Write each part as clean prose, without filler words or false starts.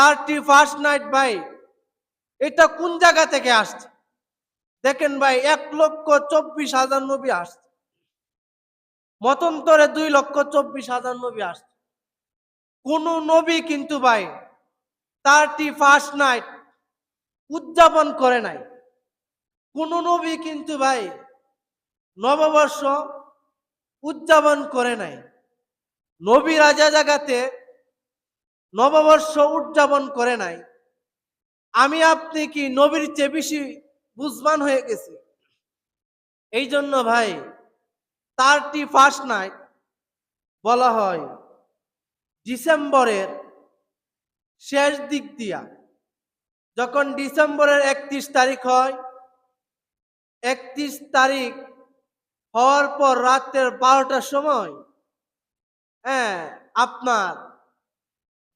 31st night ভাই, এটা কোন জায়গা থেকে আসছে? দেখেন ভাই, 1,24,000 নবী আসছে, মতান্তরে 2,24,000 নবী আসছে। কোন নবী কিন্তু ভাই 31st নাইট উদযাপন করে নাই। কোন নবী কিন্তু ভাই নববর্ষ উদযাপন করে নাই। নবীরা যে জায়গাতে নববর্ষ উদযাপন করে নাই, আমি আপনি কি নবীর চেয়ে বেশি বুঝবান হয়ে গেছি? এই জন্য ভাই 31st নাইট বলা হয় ডিসেম্বরের শেষ দিক দিয়া। যখন ডিসেম্বরের 31 তারিখ হয়, 31 তারিখ হওয়ার পর রাতের 12টার সময়, আপনার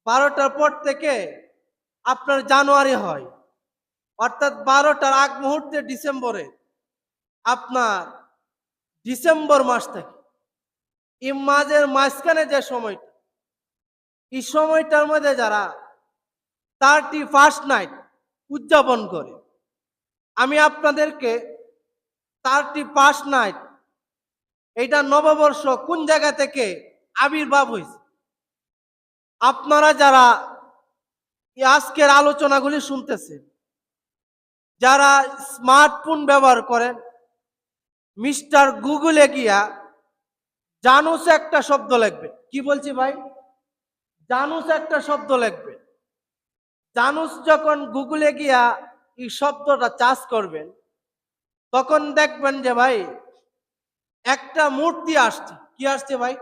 12টার পর থেকে আপনার জানুয়ারি হয়, অর্থাৎ 12টার আগ মুহূর্তে ডিসেম্বরে আপনার ডিসেম্বর মাস থাকে। এই মাঝের মাঝখানে যে সময়টা, এই সময়টার মধ্যে যারা 31st নাইট উদযাপন করে, আমি আপনাদেরকে 31st নাইট এইটা নববর্ষ কোন জায়গা থেকে আবির্ভাব হয়েছে, আপনারা যারা আজকের আলোচনাগুলি শুনতেছেন, যারা স্মার্টফোন ব্যবহার করেন, মিস্টার গুগলে গিয়া জানুস একটা শব্দ লিখবে। কি বলছি ভাই? জানুস একটা শব্দ লিখবে। জানুস যখন গুগলে গিয়া এই শব্দটা চার্জ করবেন, তখন দেখবেন যে ভাই একটা মূর্তি আসছে। কি আসছে ভাই?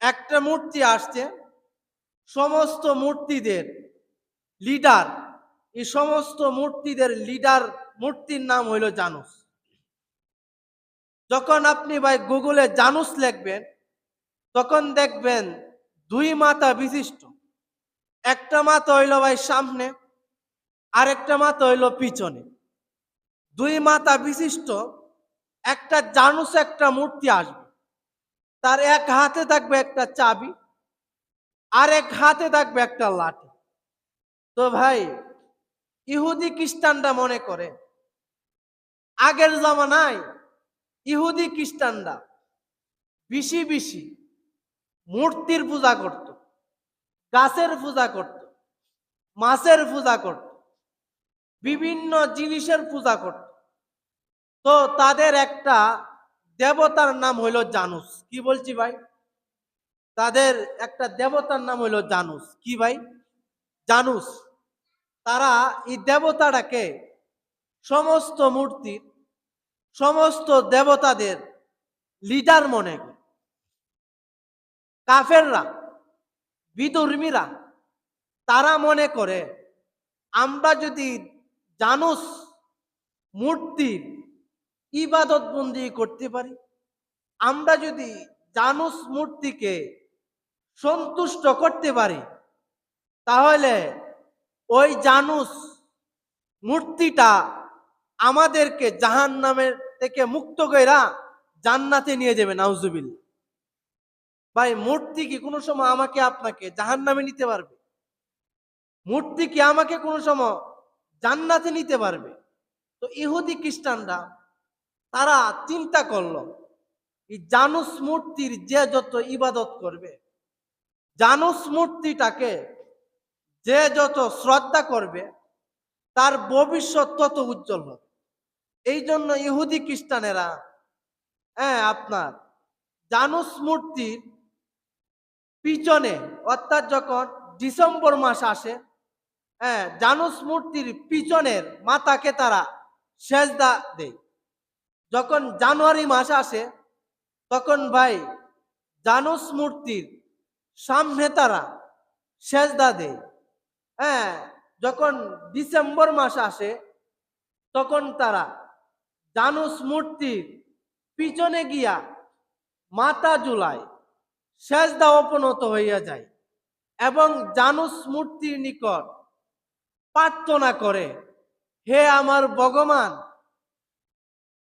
একটা মূর্তি আসছে। সমস্ত মূর্তিদের লিডার, এই সমস্ত মূর্তিদের লিডার মূর্তির নাম হইল জানুস। যখন আপনি ভাই গুগলে জানুস লিখবেন, তখন দেখবেন 2 মাথা বিশিষ্ট, একটা মাথা হইল ভাই সামনে, আরেকটা মাথা হইল পিছনে। 2 মাথা বিশিষ্ট একটা জানুস, একটা মূর্তি আসবে। তার এক হাতে থাকবে একটা চাবি, আর এক হাতে থাকবে একটা লাঠি। তো ভাই ইহুদি খ্রিস্টানরা মনে করে আগের জামানায় ইহুদি খ্রিস্টানরা বেশি বেশি মূর্তির পূজা করত, গাছের পূজা করত, মাছের পূজা করত, বিভিন্ন জিনিসের পূজা করত। তো তাদের একটা দেবতার নাম হইল জানুস। কি বলছি ভাই? তাদের একটা দেবতার নাম হইল জানুস। কি ভাই? জানুস। তারা এই দেবতাটাকে সমস্ত মূর্তির, সমস্ত দেবতাদের লিডার মনে করে। কাফেররা, বিধর্মীরা, তারা মনে করে আমরা যদি জানুস মূর্তির ইবাদত বন্দি করতে পারি, আমরা যদি জানুস মূর্তিকে সন্তুষ্ট করতে পারি, তাহলে ওই জানুস মূর্তিটা আমাদেরকে জাহান্নামের থেকে মুক্ত কইরা জান্নাতে নিয়ে যাবে। নাউজুবিল্লাহ। ভাই মূর্তি কি কোনো সময় আমাকে আপনাকে জাহান্নামে নিতে পারবে? মূর্তি কি আমাকে কোনো সময় জান্নাতে নিতে পারবে? তো ইহুদি খ্রিস্টানরা তারা চিন্তা করলো, এই জানুস মূর্তির যে যত ইবাদত করবে, জানুস মূর্তিটাকে যে যত শ্রদ্ধা করবে, তার ভবিষ্যৎ তত উজ্জ্বল হবে। এই জন্য ইহুদি খ্রিস্টানেরা আপনার জানুস মূর্তির পিছনে, অর্থাৎ যখন ডিসেম্বর মাস আসে, জানুস মূর্তির পিছনের মাথাকে তারা সেজদা দেয়। যখন জানুয়ারি মাস আসে, তখন ভাই জানুস মূর্তির সামনে তারা সেজদা দেয়। যখন ডিসেম্বর মাস আসে, তখন তারা জানুস মূর্তির পিছনে গিয়া মাথা ঝুলায়, সেজদা অপনত হইয়া যায় এবং জানুস মূর্তির নিকট প্রার্থনা করে, হে আমার ভগবান,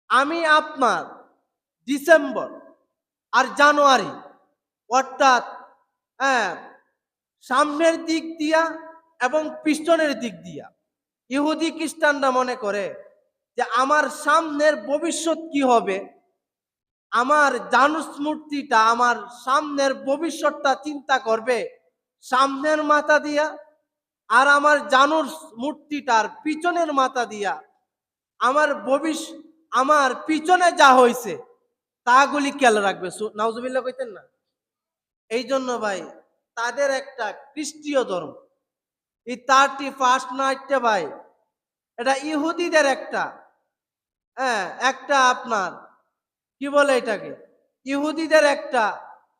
আমি আপনার ডিসেম্বর আর জানুয়ারি, অর্থাৎ সামনের দিক দিয়া এবং পিছনের দিক দিয়া। ইহুদি খ্রিস্টানরা মনে করে যে আমার সামনের ভবিষ্যৎ কি হবে, আমার জানুস মূর্তিটা আমার সামনের ভবিষ্যৎটা চিন্তা করবে সামনের মাথা দিয়া, আর আমার জানুস মূর্তিটার পিছনের মাথা দিয়া আমার পিছনে যা হয়েছে তাগুলি খেয়াল রাখবে। নাউজুবিল্লাহ কইতেন না? এই জন্য ভাই তাদের একটা খ্রিস্টীয় ধর্ম, এই 31st নাইটটা ভাই এটা ইহুদিদের একটা, হ্যাঁ, একটা আপনার কি বলে এটাকে, ইহুদিদের একটা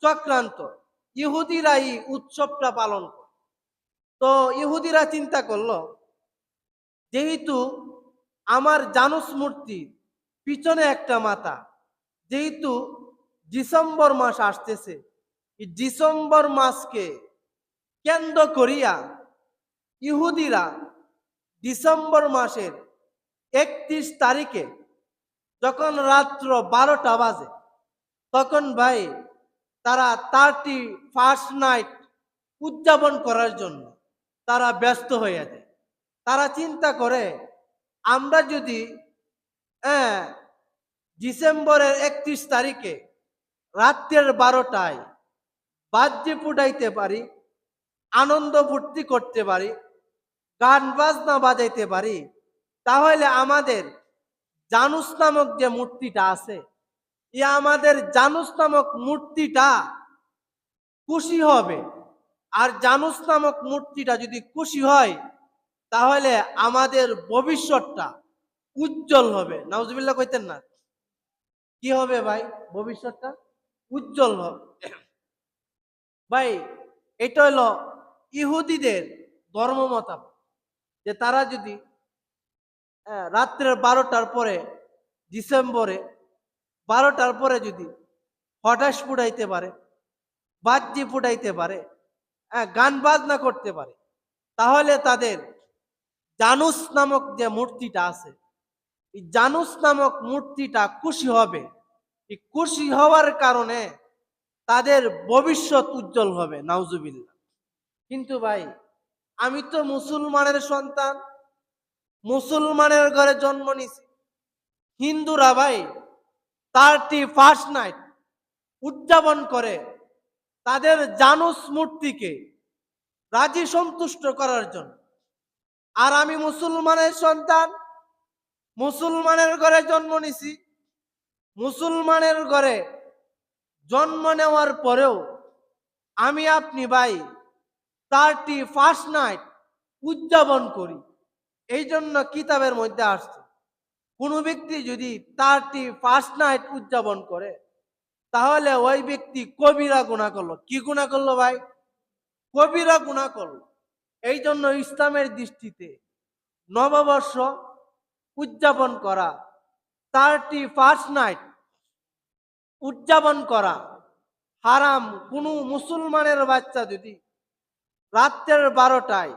চক্রান্ত। ইহুদিরা এই উৎসবটা পালন করে। তো ইহুদিরা চিন্তা করলো, যেহেতু আমার জানুস মূর্তি পিছনে একটা মাথা, যেহেতু ডিসেম্বর মাস আসতেছে, এই ডিসেম্বর মাসকে কেন্দ্র করিয়া ইহুদিরা ডিসেম্বর মাসের 31 তারিখে যখন রাত্র 12টা বাজে, তখন ভাই তারা 31st নাইট উদযাপন করার জন্য তারা ব্যস্ত হয়ে যায়। তারা চিন্তা করে, আমরা যদি হ্যাঁ ডিসেম্বরের 31 তারিখে রাত্রের 12টায় বাদ্যে ফুটাইতে পারি, আনন্দ ফুর্তি করতে পারি, গান বাজনা বাজাইতে পারি, তাহলে আমাদের জানুস নামক যে মূর্তিটা আছে, আমাদের জানুস নামক মূর্তিটা খুশি হবে। আর জানুস নামক মূর্তিটা যদি খুশি হয়, তাহলে আমাদের ভবিষ্যৎটা উজ্জ্বল হবে। নাউজুবিল্লাহ কইতেন না? কি হবে ভাই? ভবিষ্যৎটা উজ্জ্বল হবে। ভাই এটা হলো ইহুদিদের ধর্ম মতামত, যে তারা যদি রাত্রের 12টার পরে, ডিসেম্বরে 12টার পরে যদি হঠাৎ ফুটাইতে পারে, বাদ্যি ফুটাইতে পারে, গান বাজনা করতে পারে, তাহলে তাদের জানুস নামক যে মূর্তিটা আছে, এই জানুস নামক মূর্তিটা খুশি হবে। এই খুশি হওয়ার কারণে তাদের ভবিষ্যৎ উজ্জ্বল হবে। নাউজুবিল্লাহ। কিন্তু ভাই আমি তো মুসলমানের সন্তান, মুসলমানের ঘরে জন্ম নিছি। হিন্দুরা ভাই 31st নাইট উদযাপন করে তাদের জানুস মূর্তিকে রাজি সন্তুষ্ট করার জন্য। আর আমি মুসলমানের সন্তান, মুসলমানের ঘরে জন্ম নিছি। মুসলমানের ঘরে জন্ম নেওয়ার পরেও আমি আপনি ভাই 31st নাইট উদযাপন করি। এই জন্য কিতাবের মধ্যে আসছে, কোনো ব্যক্তি যদি 31st নাইট উদযাপন করে, তাহলে ওই ব্যক্তি কবিরা গুনাহ করলো। কি গুনাহ করলো ভাই? কবিরা গুনাহ করলো। এই জন্য ইসলামের দৃষ্টিতে নববর্ষ উদযাপন করা, 31st নাইট উদযাপন করা হারাম। কোনো মুসলমানের বাচ্চা যদি রাত্রের 12টায়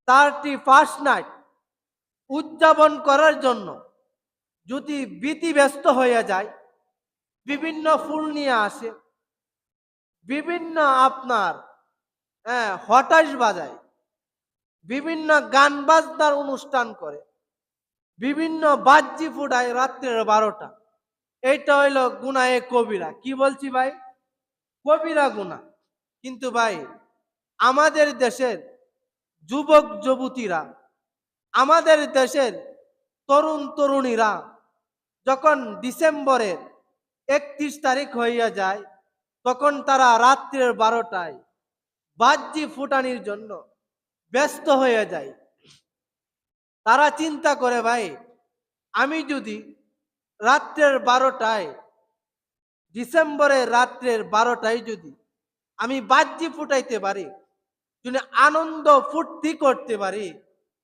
31st নাইট উদযাপন করার জন্য যদি ব্যতিব্যস্ত হয়ে যায়, বিভিন্ন ফুল নিয়ে আসে, বিভিন্ন আপনার হতাশ বাজায়, বিভিন্ন গান বাজনার অনুষ্ঠান করে, বিভিন্ন বাজ্যি ফুটায় রাত্রের 12টা, এইটা হইল গুনাহে কবিরা। কি বলছি ভাই? কবিরা গুনাহ। কিন্তু ভাই আমাদের দেশের যুবক যুবতীরা, আমাদের দেশের তরুণ তরুণীরা যখন ডিসেম্বরের 31 তারিখ হইয়া যায়, তখন তারা রাত্রের 12টায় বাজ্যি ফুটানির জন্য ব্যস্ত হয়ে যায়। তারা চিন্তা করে, ভাই আমি যদি রাত্রের 12টায়, ডিসেম্বরের রাত্রের 12টায় যদি আমি বাজ্যি ফুটাইতে পারি, যদি আনন্দ ফুর্তি করতে পারি,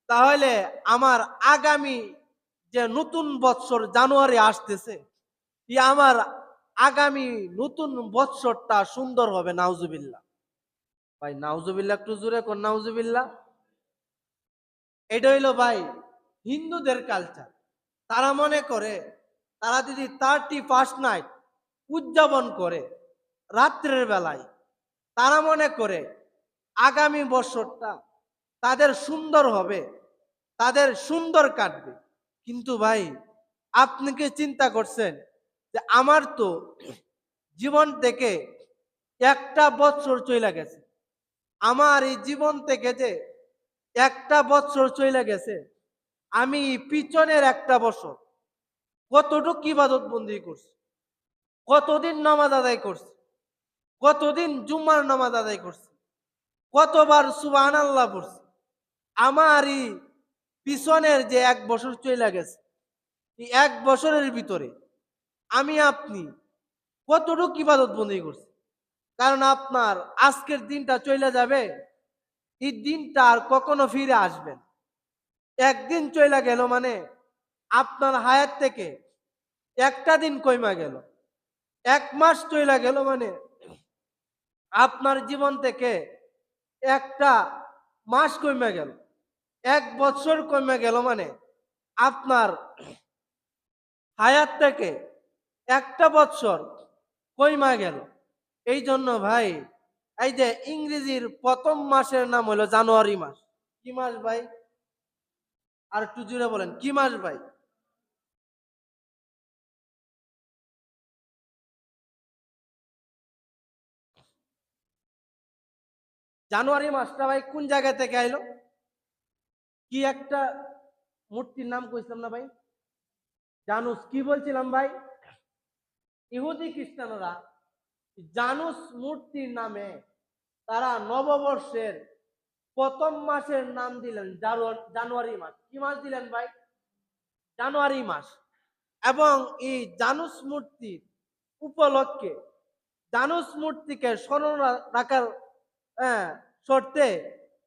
তাহলে আমার আগামী যে নতুন বৎসর জানুয়ারি আসতেছে, আমার আগামী নতুন বৎসরটা সুন্দর হবে। নাউজুবিল্লাহ। ভাই নাউজুবিল্লাহ একটু জোরে কোন নাউজুবিল্লাহ। এটা হইলো ভাই হিন্দুদের কালচার। তারা মনে করে, তারা যদি 31st নাইট উদযাপন করে রাত্রের বেলায়, তারা মনে করে আগামী বছরটা তাদের সুন্দর হবে, তাদের সুন্দর কাটবে। কিন্তু ভাই, আপনি কি চিন্তা করছেন যে আমার তো জীবন থেকে একটা বছর চলে গেছে, আমার এই জীবন থেকে যে একটা বছর চলে গেছে, আমি পিছনের একটা বছর কতটুকু ইবাদত বন্দি করছি, কতদিন নামাজ আদায় করছি, কতদিন জুম্মার নামাজ আদায় করছি, কতবার সুবহানাল্লাহ পড়ছি। আমার এই পিছনের যে এক বছর চলে গেছে, এই এক বছরের ভিতরে আমি আপনি কতটুকু ইবাদত বন্দি করছি। কারণ আপনার আজকের দিনটা চলে যাবে, এই দিনটা আর কখনো ফিরে আসবে না। একদিন চলে গেল মানে আপনার হায়াত থেকে একটা দিন কইমা গেল। এক মাস চলে গেল মানে আপনার জীবন থেকে একটা মাস কমে গেল। এক বছর কমে গেল মানে আপনার হায়াত থেকে একটা বছর কইমা গেল। এই জন্য ভাই, এই যে ইংরেজির প্রথম মাসের নাম হলো জানুয়ারি মাস। কি মাস ভাই? আর একটু জুড়ে বলেন, কি মাস ভাই? জানুয়ারি মাসটা ভাই কোন জায়গা থেকে আইলো? কি একটা মূর্তির নাম কইছিলাম না ভাই? জানুস। কি বলছিলাম ভাই? ইহুদি খ্রিস্টানরা জানুস মূর্তির নামে তারা নববর্ষের প্রথম মাসের নাম দিলেন জানুয়ারি মাস। কি মাস দিলেন ভাই? জানুয়ারি মাস। এবং এই জানুস মূর্তির উপলক্ষে জানুস মূর্তিকে স্মরণ রাখার হ্যাঁ, শর্তে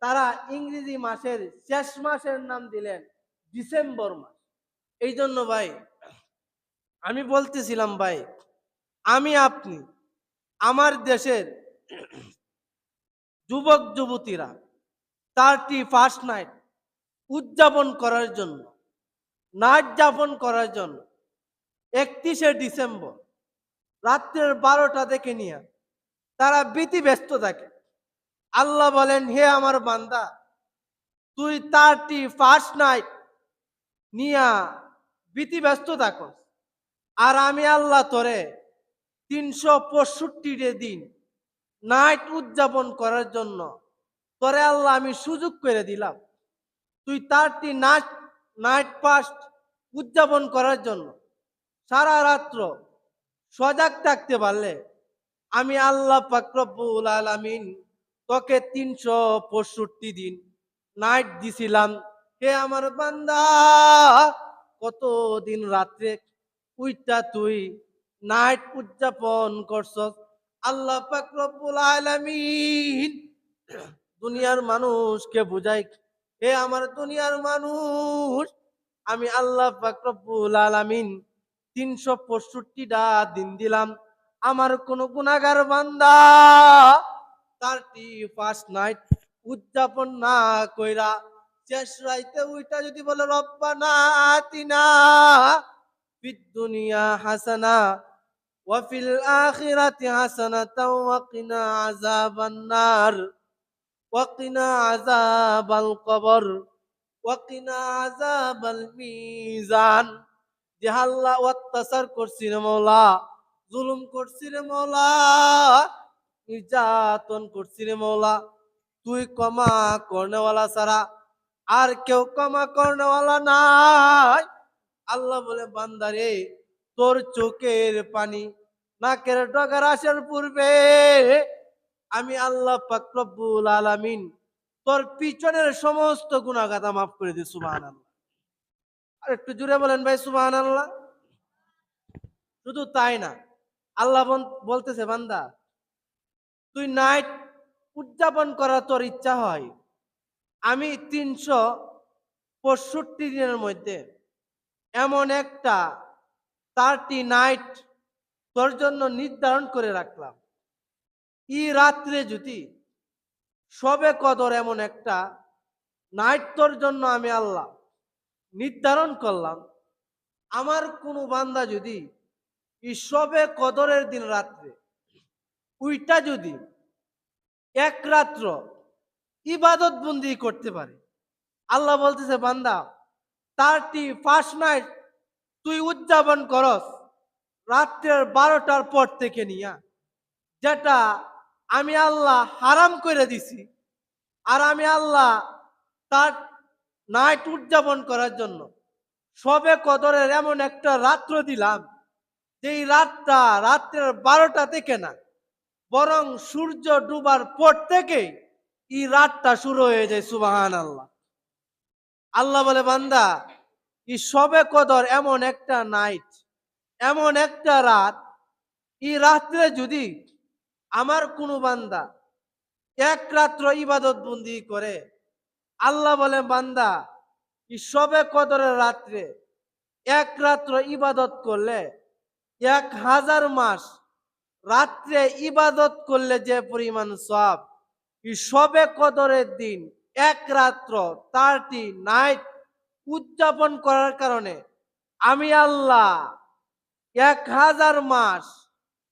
তারা ইংরেজি মাসের শেষ মাসের নাম দিলেন ডিসেম্বর মাস। এই জন্য ভাই, আমি বলতেছিলাম ভাই, আমি আপনি আমার দেশের যুবক যুবতীরা 31st নাইট উদযাপন করার জন্য, নাইট যাপন করার জন্য 31শে ডিসেম্বর রাত্রের 12টা থেকে নিয়ে তারা ভীতি ব্যস্ত থাকে। আল্লাহ বলেন, হে আমার বান্দা, তুই 31st নাইট নিয়া ভীতি ব্যস্ত থাকস, আর আমি আল্লাহ তোরে 365 দিন নাইট উদযাপন করার জন্য তোরে আল্লাহ আমি সুযোগ করে দিলাম। তুই 30 নাইট নাইট ফাস্ট উদযাপন করার জন্য সারা রাত্র সজাগ থাকতে পারলে আমি আল্লাহ পাক রব্বুল আলামিন তোকে 365 দিন নাইট দিছিলাম। হে আমার বান্দা, কতদিন রাত্রে উইটা তুই নাইট উদযাপন করছস? আল্লাহ পাক রব্বুল আলামিন দুনিয়ার মানুষকে বুঝাই, হে আমার দুনিয়ার মানুষ, আমি আল্লাহ পাক রব্বুল আলামিন 365টা দিন দিলাম আমার কোন গুনাহগার বান্দা 31st নাইট উদযাপন না কইরা শেষ রাইতে উইটা যদি বলে রব্বানা আতিনা ফিদ দুনিয়া হাসানা ওয়া ফিল আখিরাতি হাসানাতাও ওয়া কিনা আযাবান নার ওয়া কিনা আযাবাল কবর ওয়া কিনা আযাবাল মিজান। যে আল্লাহ অত্যাচার করছি রে মওলা, জুলুম করছি রে মওলা, নির্যাতন করছি রে মওলা, তুই ক্ষমা করনেওয়ালা ছাড়া আর কেউ ক্ষমা করনেওয়ালা নাই। আল্লাহ বলে, বান্দারে, তোর চোখের পানি নাকের ডগার আসার পূর্বে আমি আল্লাহ পাক রব্বুল আলামিন তোর পিছনের সমস্ত গুনাহগাতা মাফ করে দিই। সুবহানাল্লাহ। আর একটু জুড়ে বলেন ভাই, সুবহানাল্লাহ। শুধু তাই না, আল্লাহ বলতেছে, বান্দা, তুই নাইট উদযাপন করার তোর ইচ্ছা হয়, আমি 365 দিনের মধ্যে এমন একটা 30 নাইট তোর জন্য নির্ধারণ করে রাখলাম। এই রাত্রে যদি সবে কদর এমন একটা নাইট তোর জন্য আমি আল্লাহ নির্ধারণ করলাম, আমার কোনো বান্দা যদি এই সবে কদরের দিন রাত্রে উইটা যদি এক রাত্র ইবাদত বন্দি করতে পারে। আল্লাহ বলতেছে বান্দা 31 নাইট তুই উদযাপন করস রাত্রের 12টার পর থেকে নিয়া, যেটা আমি আল্লাহ হারাম করে দিছি। আর আমি আল্লাহ তার নাইট উদযাপন করার জন্য সবে কদরের এমন একটা রাত্র দিলাম, যেই রাতটা রাত্রের 12টা থেকে না, বরং সূর্য ডুবার পর থেকেই এই রাতটা শুরু হয়ে যায়। সুবহান আল্লাহ। আল্লাহ বলে বান্দা এই সবে কদর এমন একটা নাইট, এমন একটা রাত, এই রাত্রে যদি আমার কোনো বান্দা এক রাত্র ইবাদত বন্দি করে, আল্লাহ বলে বান্দা এই সবে কদরের রাত্রে এক রাত্র ইবাদত করলে 1000 মাস রাত্রে ইবাদত করলে যে পরিমাণ সওয়াব, এই সবে কদরের দিন এক রাত্র 30 নাইট উদযাপন করার কারণে আমি আল্লাহ 1000 মাস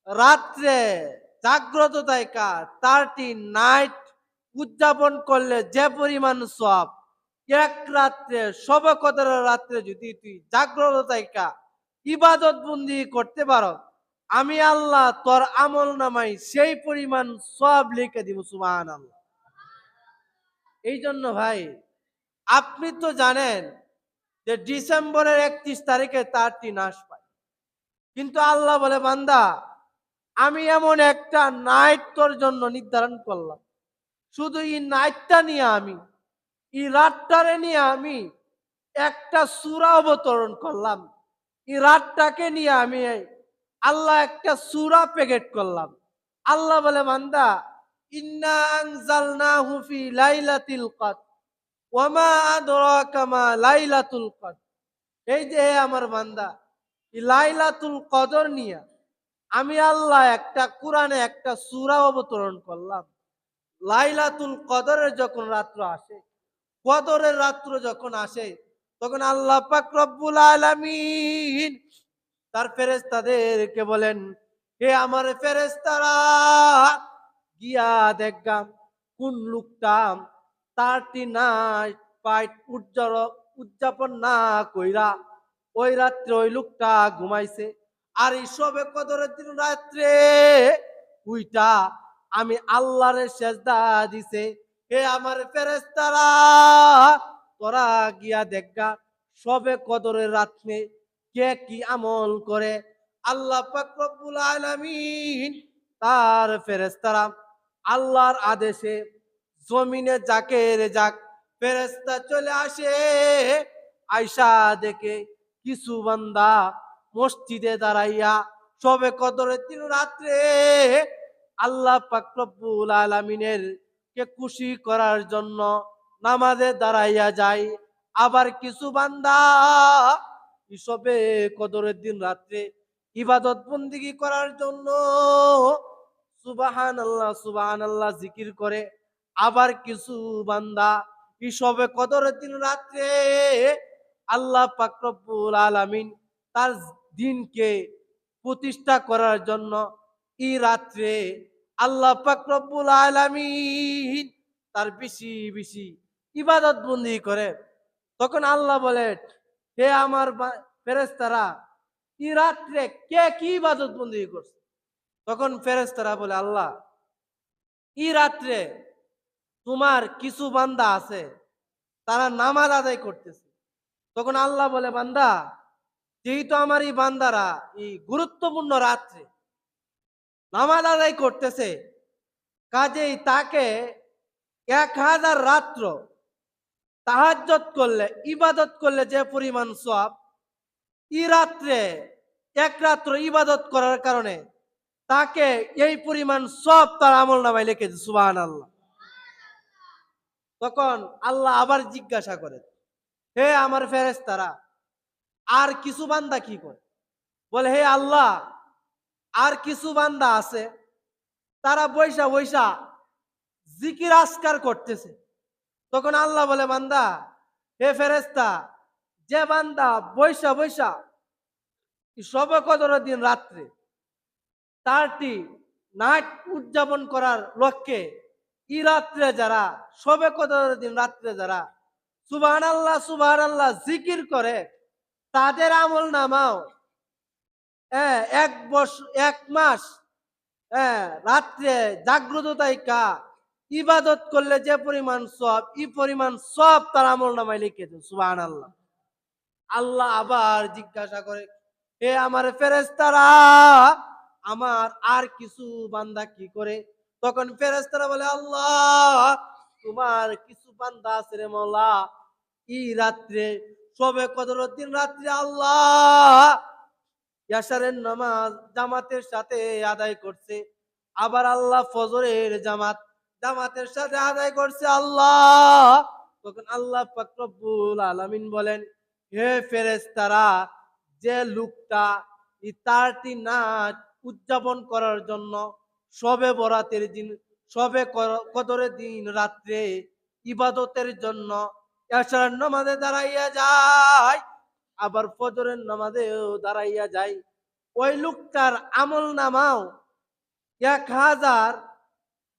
রাত্রে জাগ্রত থাকা 30 নাইট উদযাপন করলে যে পরিমাণ সওয়াব, এক রাত্রে সবে কদরের রাত্রে যদি তুই জাগ্রত থাকা ইবাদত বন্দি করতে পারো, আমি আল্লাহ তোর আমল নামাই সেই পরিমাণ সওয়াব লিখে দিব। সুবহানাল্লাহ। এই জন্য ভাই, আপনি তো জানেন যে ডিসেম্বরের 31 তারিখে 30 নাশ পায়, কিন্তু আল্লাহ বলে বান্দা আমি এমন একটা নাইট তোর জন্য নির্ধারণ করলাম, শুধু এই নাইটটা নিয়ে আমি, এই রাতটারে নিয়ে আমি একটা সূরা অবতরণ করলাম। এই রাতটাকে নিয়ে আমি আল্লাহ একটা সূরা প্যাকেট করলাম। আল্লাহ বলে বান্দা ইন্না আনজালনাহু ফি লাইলাতিল কদর ওয়া মা আদরাকা মা লাইলাতুল কদর। এই যে হে আমার বান্দা, এই লাইলাতুল কদর নিয়ে আমি আল্লাহ একটা কোরআনে একটা সূরা অবতরণ করলাম। লাইলাতুল কদরের যখন রাত্র আসে, কদরের রাত্র যখন আসে, তখন আল্লাহ পাক রব্বুল আলামিন তার ফেরেশতাদেরকে বলেন, হে আমার ফেরেশতারা, গিয়া দেখগাম কোন লোকটা 30 নাইট ফাইট উদযাপন না কইরা ওই রাত্রে ওই লোকটা ঘুমাইছে। আর এই সবে কদরের দিন রাত্রে উইটা আমি আল্লাহরে সেজদা দিছে। হে আমার ফেরেশতারা, তোরা গিয়া দেখগা সবে কদরের রাত্রে কে কি আমল করে। আল্লাহ পাক রব্বুল আলামিন তার ফেরেশতারা আল্লাহর আদেশে জমিনে যাকে যাক ফেরেশতা চলে আসে। আয়সা দেখে কিছু বান্দা মসজিদে দাঁড়াইয়া সবে কদরের দিন রাত্রে আল্লাহ পাক রব্বুল আলামিনের কে খুশি করার জন্য নামাজে দাঁড়াইয়া যায়। আবার কিছু বান্দা সবে কদরের দিন রাত্রে ইবাদত বন্দিগি করার জন্য সুবহানাল্লাহ সুবহানাল্লাহ জিকির করে। আবার কিছু বান্দা সবে কদরের দিন রাত্রে আল্লাহ পাক রব্বুল আলামিন তার দিনকে প্রতিষ্ঠা করার জন্য এই রাত্রে আল্লাহ পাক রব্বুল আলামিন তার বেশি বেশি ইবাদত বন্দি করে। তখন আল্লাহ বলে, হে আমার ফেরেশতারা, এই রাত্রে কে কি ইবাদত বন্দি করছে? তখন ফেরেশতারা বলে, আল্লাহ এই রাত্রে তোমার কিছু বান্দা আছে, তারা নামাজ আদায় করতেছে। তখন আল্লাহ বলে, বান্দা যেহেতু আমার এই বান্দারা এই গুরুত্বপূর্ণ রাত্রে নামাজ আদায় করতেছে, কাজেই তাকে 1000 রাত্র তাহাজ্জুদ করলে ইবাদত করলে যে পরিমাণ সওয়াব, এই রাত্রে এক রাত্র ইবাদত করার কারণে তাকে এই পরিমাণ সওয়াব তার আমলনামায় লিখে দিয়েছে। সুবহানাল্লাহ। তখন আল্লাহ আবার জিজ্ঞাসা করে, হে আমার ফেরেশতারা, আর কিছু বান্দা কি করে? বলে, হে আল্লাহ, আর কিছু বান্দা আছে, তারা বৈশা বৈশা জিকির আজকার করতেছে। তখন আল্লাহ বলে, বান্দা হে ফেরেশতা, যে বান্দা বৈশা বৈশা সবে কদরের দিন রাত্রে 30 নাইট উদযাপন করার লক্ষ্যে ই রাত্রে যারা সবে কদরের দিন রাত্রে যারা সুবহানাল্লাহ জিকির করে তাদের আমল নামাও হ্যাঁ 1 বছর 1 মাস হ্যাঁ রাত্রে জাগ্রত থাইকা ইবাদত করলে যে পরিমাণ সব ই পরিমাণ সব তার আমল নামায় লিখেছে সুবহানাল্লাহ। আল্লাহ আবার জিজ্ঞাসা করে, হে আমার ফেরেশতারা, আমার আর কিছু বান্দা কি করে? তখন ফেরেশতারা বলে, আল্লাহ তোমার কিছু বান্দা আছে রে মওলা, ই রাত্রে সবে কদরের দিন রাত্রে আল্লাহ ইয়াশারের নামাজ জামাতের সাথে আদায় করছে, আবার আল্লাহ ফজরের জামাতের সাথে আদায় করছে আল্লাহ। তখন আল্লাহ পাক রব্বুল আলামিন বলেন, হে ফেরেশতারা, যে লোকটা ইফতারটি নাচ উদযাপন করার জন্য শবে বরাতের দিন শবে কদরের দিন রাত্রে ইবাদতের জন্য এশার নামাজে দাঁড়াইয়া যায়, আবার ফজরের নামাজেও দাঁড়াইয়া যায়, ওই লোকটার আমল নামাও 1000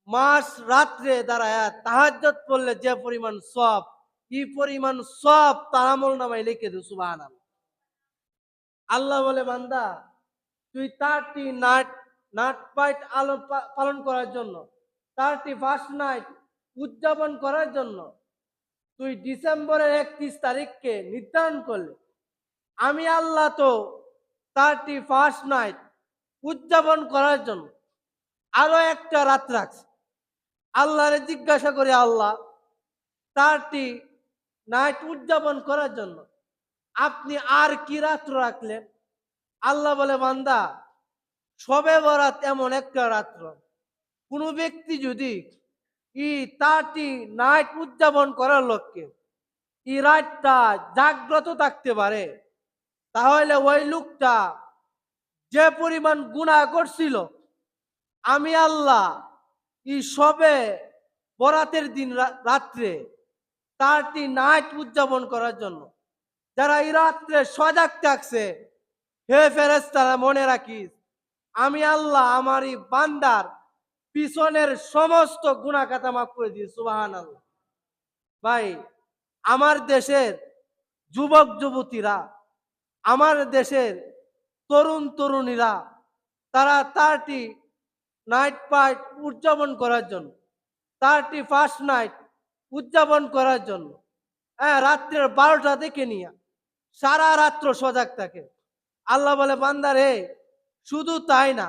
মাস রাত্রে দাঁড়ায়া তাহাজ্জুদ পড়লে যে পরিমাণ সব কি পরিমাণ সব তার আমল নামায় লিখে দে সুবহানাল্লাহ। আল্লাহ বলে, বান্দা তুই 30 নাট পাইট আলো পালন করার জন্য 31 নাইট উদযাপন করার জন্য তুই ডিসেম্বরের 31 তারিখকে নির্ধারণ করলে, আমি আল্লাহ তো 31 নাইট উদযাপন করার জন্য আরো একটা রাত রাখছি। আল্লাহরে জিজ্ঞাসা করে, আল্লাহ 30 নাইট উদযাপন করার জন্য আপনি আর কি রাত্র রাখলেন? আল্লাহ বলে, বান্দা শবে বরাত এমন একটা রাত্র, কোন ব্যক্তি যদি ই 30 নাইট উদযাপন করার লক্ষ্যে এই রাতটা জাগ্রত থাকতে পারে, তাহলে ওই লোকটা যে পরিমাণ গুনাহ করছিল আমি আল্লাহ এই শবে বরাতের দিন রাত্রে 30 নাইট উদযাপন করার জন্য যারা এই রাত্রে সজাগ থাকছে, হে ফেরেশতারা মনে রাখিস, আমি আল্লাহ আমার এই বান্দার পিছনের সমস্ত গুনাহ খাতা মাফ করে দিই সুবহানাল্লাহ। ভাই, আমার দেশের যুবক যুবতীরা, আমার দেশের তরুণ তরুণীরা, তারা 30 নাইট পাইট উদযাপন করার জন্য 31 নাইট উদযাপন করার জন্য হ্যাঁ রাত্রের 12টা থেকে নিয়ে সারা রাত্র সজাগ থাকে। আল্লাহ বলে, বান্দা রে, শুধু তাই না,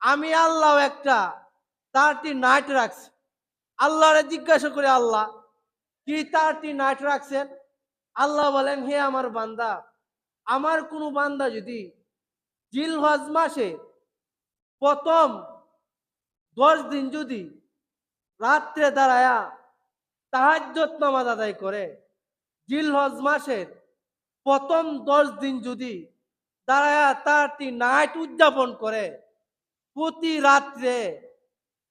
আমি আল্লাহ একটা 30 নাইট রাখছি। আল্লাহরে জিজ্ঞাসা করে, আল্লাহ কি 30 নাইট রাখছেন? আল্লাহ বলেন, হে আমার বান্দা, আমার কোনো বান্দা যদি জিলহজ মাসে প্রথম 10 দিন যদি রাত্রে দাঁড়ায়া তাহাজ্জুদ নামাজ আদায় করে, জিলহজ মাসের প্রথম 10 দিন যদি দাঁড়ায়া 30 নাইট উদযাপন করে, প্রতি রাত্রে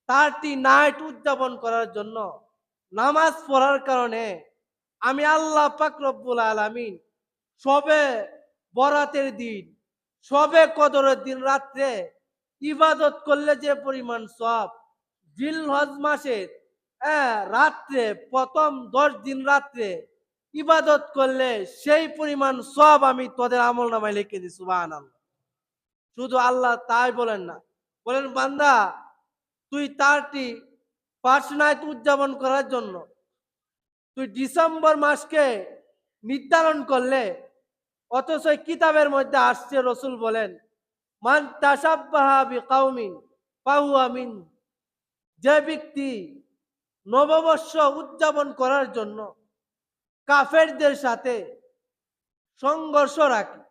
30 নাইট উদযাপন করার জন্য নামাজ পড়ার কারণে আমি আল্লাহ পাক রব্বুল আলামিন শবে বরাতের দিন শবে কদরের দিন রাত্রে ইবাদত করলে যে পরিমাণ সব জিলহজ মাসের রাত্রে প্রথম 10 দিন রাত্রে ইবাদত করলে সেই পরিমাণ সব আমি তোদের আমল নামায় লিখে দিই সুবহানাল্লাহ। শুধু আল্লাহ তাই বলেন না, বলেন, বান্দা তুই 30 নাইট উদযাপন করার জন্য তুই ডিসেম্বর মাসকে নির্ধারণ করলে, অথচ কিতাবের মধ্যে আসছে রসুল বলেন, মান তাশাব্বাহা বিকাউমিন ফাহুয়া মিন, যে ব্যক্তি নববর্ষ উদযাপন করার জন্য কাফেরদের সাথে সংঘর্ষ রাখে,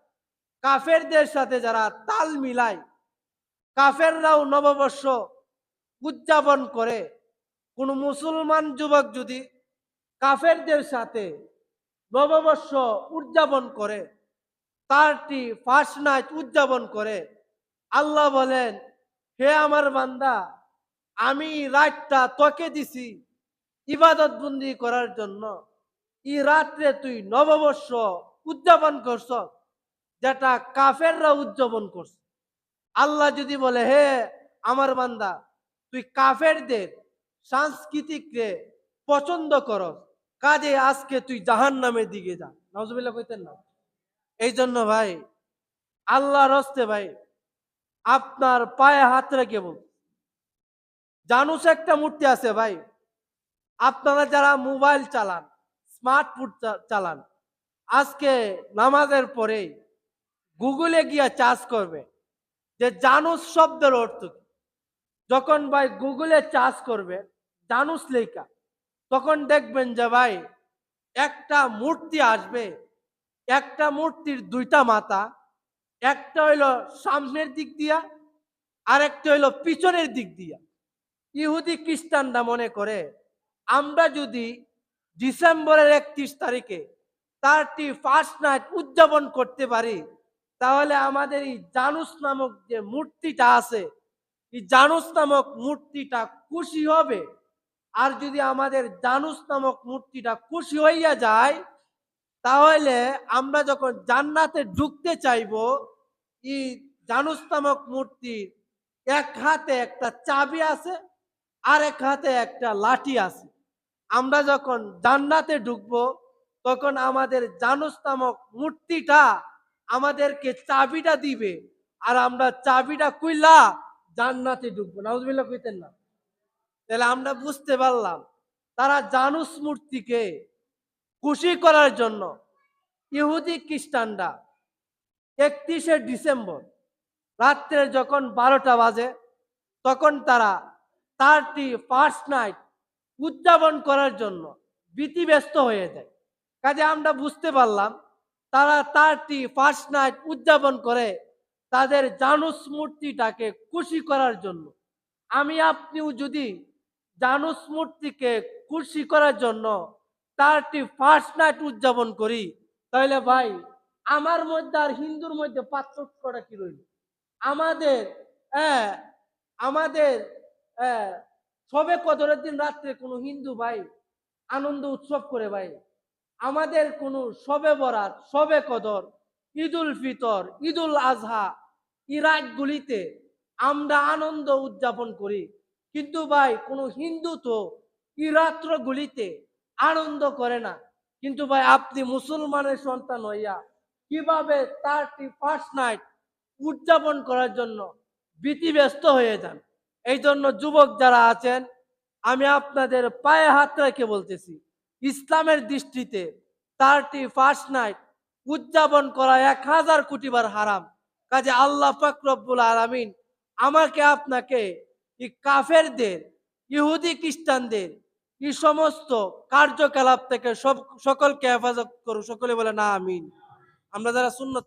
কাফেরদের সাথে যারা তাল মিলায়, কাফেররাও নববর্ষ উদযাপন করে, কোন মুসলমান যুবক যদি কাফেরদের সাথে নববর্ষ উদযাপন করে 31 নাইট উদযাপন করে, আল্লাহ বলেন, হে আমার বান্দা, আমি রাতটা তোকে দিছি ইবাদত বন্দি করার জন্য, এই রাত্রে তুই নববর্ষ উদযাপন করছ যেটা কাফেররা উদযাপন করছে। আল্লাহ যদি বলে, হে আমার বান্দা, তুই কাফেরদের সাংস্কৃতিক রে পছন্দ করস, কাজে আজকে তুই জাহান্নামের দিকে যা। নাউজুবিল্লাহ কইতেন না? এই জন্য ভাই, আল্লাহর হস্তে ভাই, আপনার পায়ে হাত রেখে বল, জানুস একটা মূর্তি আছে ভাই, আপনারা যারা মোবাইল চালান, স্মার্টফোন চালান, আজকে নামাজের পরে গুগলে গিয়া চার্জ করবে যে জানুস শব্দের অর্থ কি। যখন ভাই গুগলে চার্জ করবে জানুস লেখা, তখন দেখবেন যে ভাই একটা মূর্তি আসবে, একটা মূর্তির দুইটা মাথা, একটা হইলো সামনের দিক দিয়া, আর একটা হইলো পিছনের দিক দিয়া। ইহুদি খ্রিস্টানরা মনে করে আমরা যদি ডিসেম্বরের 31 তারিখে 31st নাইট উদযাপন করতে পারি, তাহলে আমাদের এই জানুস নামক যে মূর্তিটা আছে, এই জানুস নামক মূর্তিটা খুশি হবে। আর যদি আমাদের জানুস নামক মূর্তিটা খুশি হইয়া যায়, তাহলে আমরা যখন জান্নাতে ঢুকতে চাইবো, এই জানুস নামক মূর্তির এক হাতে একটা চাবি আছে, আর এক হাতে একটা লাঠি আছে। আমরা যখন জান্নাতে ঢুকবো, তখন আমাদের জানুস নামক মূর্তিটা আমাদেরকে চাবিটা দিবে, আর আমরা চাবিটা খুইলা জান্নাতে ঢুকবো। নাউজুবিল্লাহ কইতেন না? তাহলে আমরা বুঝতে পারলাম তারা জানুস মূর্তিকে খুশি করার জন্য, ইহুদি খ্রিস্টানরা 31শে ডিসেম্বর রাত্রে যখন 12টা বাজে, তখন তারা 31st নাইট উদযাপন করার জন্য ব্যতিব্যস্ত হয়ে যায়। কাজে আমরা বুঝতে পারলাম তারা 31st নাইট উদযাপন করে তাদের জানুস মূর্তিটাকে খুশি করার জন্য। আমি আপনিও যদি জানুস মূর্তিকে খুশি করার জন্য 31st নাইট উদযাপন করি, তাহলে ভাই আমার মধ্যে আর হিন্দুর মধ্যে পার্থক্যটা কি রইল? আমাদের হ্যাঁ, আমাদের হ্যাঁ, সবে কদরের দিন রাত্রে কোনো হিন্দু ভাই আনন্দ উৎসব করে ভাই। আমাদের কোনো সবে বরাত, সবে কদর, ঈদুল ফিতর, ঈদুল আজহা, এই রাতগুলিতে আমরা আনন্দ উদযাপন করি। কিন্তু ভাই কোনো হিন্দু তো এই রাত্রগুলিতে আনন্দ করে না। কিন্তু ভাই আপনি মুসলমানের সন্তান হইয়া কিভাবে 31st নাইট উদযাপন করার জন্য ব্যতিব্যস্ত হয়ে যান? এই জন্য যুবক যারা আছেন, আমি আপনাদের পায়ে হাত রেখে বলতেছি, ইসলামের দৃষ্টিতে 31st নাইট উদযাপন করা 1000 কোটি বার হারাম। কাজে আল্লাহ পাক রব্বুল আলামিন আমাকে আপনাকে এই কাফেরদের, ইহুদি খ্রিস্টানদের এই সমস্ত কার্যকলাপ থেকে সকলকে হেফাজত করুন। সকলে বলে না আমিন। আমরা যারা সুন্নত